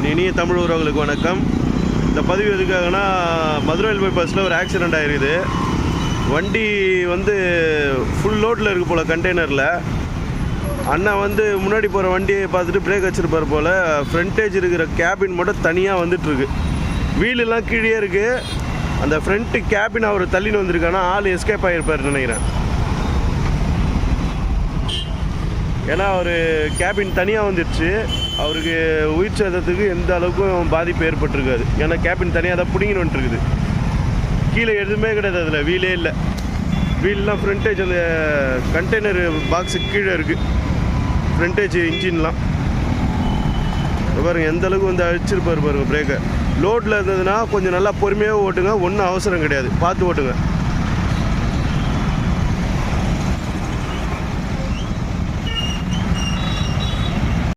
என் இனிய தமிழ் உறவுகளுக்கு வணக்கம். இந்த பதிவு எதுக்காகனா, மதுரை பைபாஸில் ஒரு ஆக்சிடெண்ட் ஆகிருக்குது. வண்டி வந்து ஃபுல் லோட்டில் இருக்குது போல், கண்டெய்னரில். அண்ணா வந்து முன்னாடி போகிற வண்டியை பார்த்துட்டு பிரேக் வச்சுருப்பார் போல். ஃப்ரண்டேஜ் இருக்கிற கேபின் மட்டும் தனியாக வந்துட்டுருக்கு. வீலெல்லாம் கீழே இருக்குது. அந்த ஃப்ரண்ட்டு கேபின் அவர் தள்ளின்னு வந்திருக்கானா, ஆள் எஸ்கேப் ஆகிருப்பார் நினைக்கிறேன். ஏன்னா அவர் கேபின் தனியாக வந்துடுச்சு. அவருக்கு உயிர் சேதத்துக்கு எந்த அளவுக்கும் பாதிப்பு ஏற்பட்டிருக்காது. ஏன்னா கேபின் தனியாக தான் பிடிங்கின்னு வந்துட்டுருக்குது. கீழே எதுவுமே கிடையாது, அதில் வீலே இல்லை. வீல்லாம் ஃப்ரண்டேஜ் அந்த கண்டெய்னர் பாக்ஸுக்கு கீழே இருக்குது. ஃப்ரண்டேஜ் இன்ஜின்லாம் பாருங்கள் எந்த அளவுக்கு வந்து அழிச்சிருப்பார் பாருங்கள் பிரேக்கை. லோட்டில் இருந்ததுன்னா கொஞ்சம் நல்லா பொறுமையாக ஓட்டுங்க, ஒன்றும் அவசரம் கிடையாது, பார்த்து ஓட்டுங்க.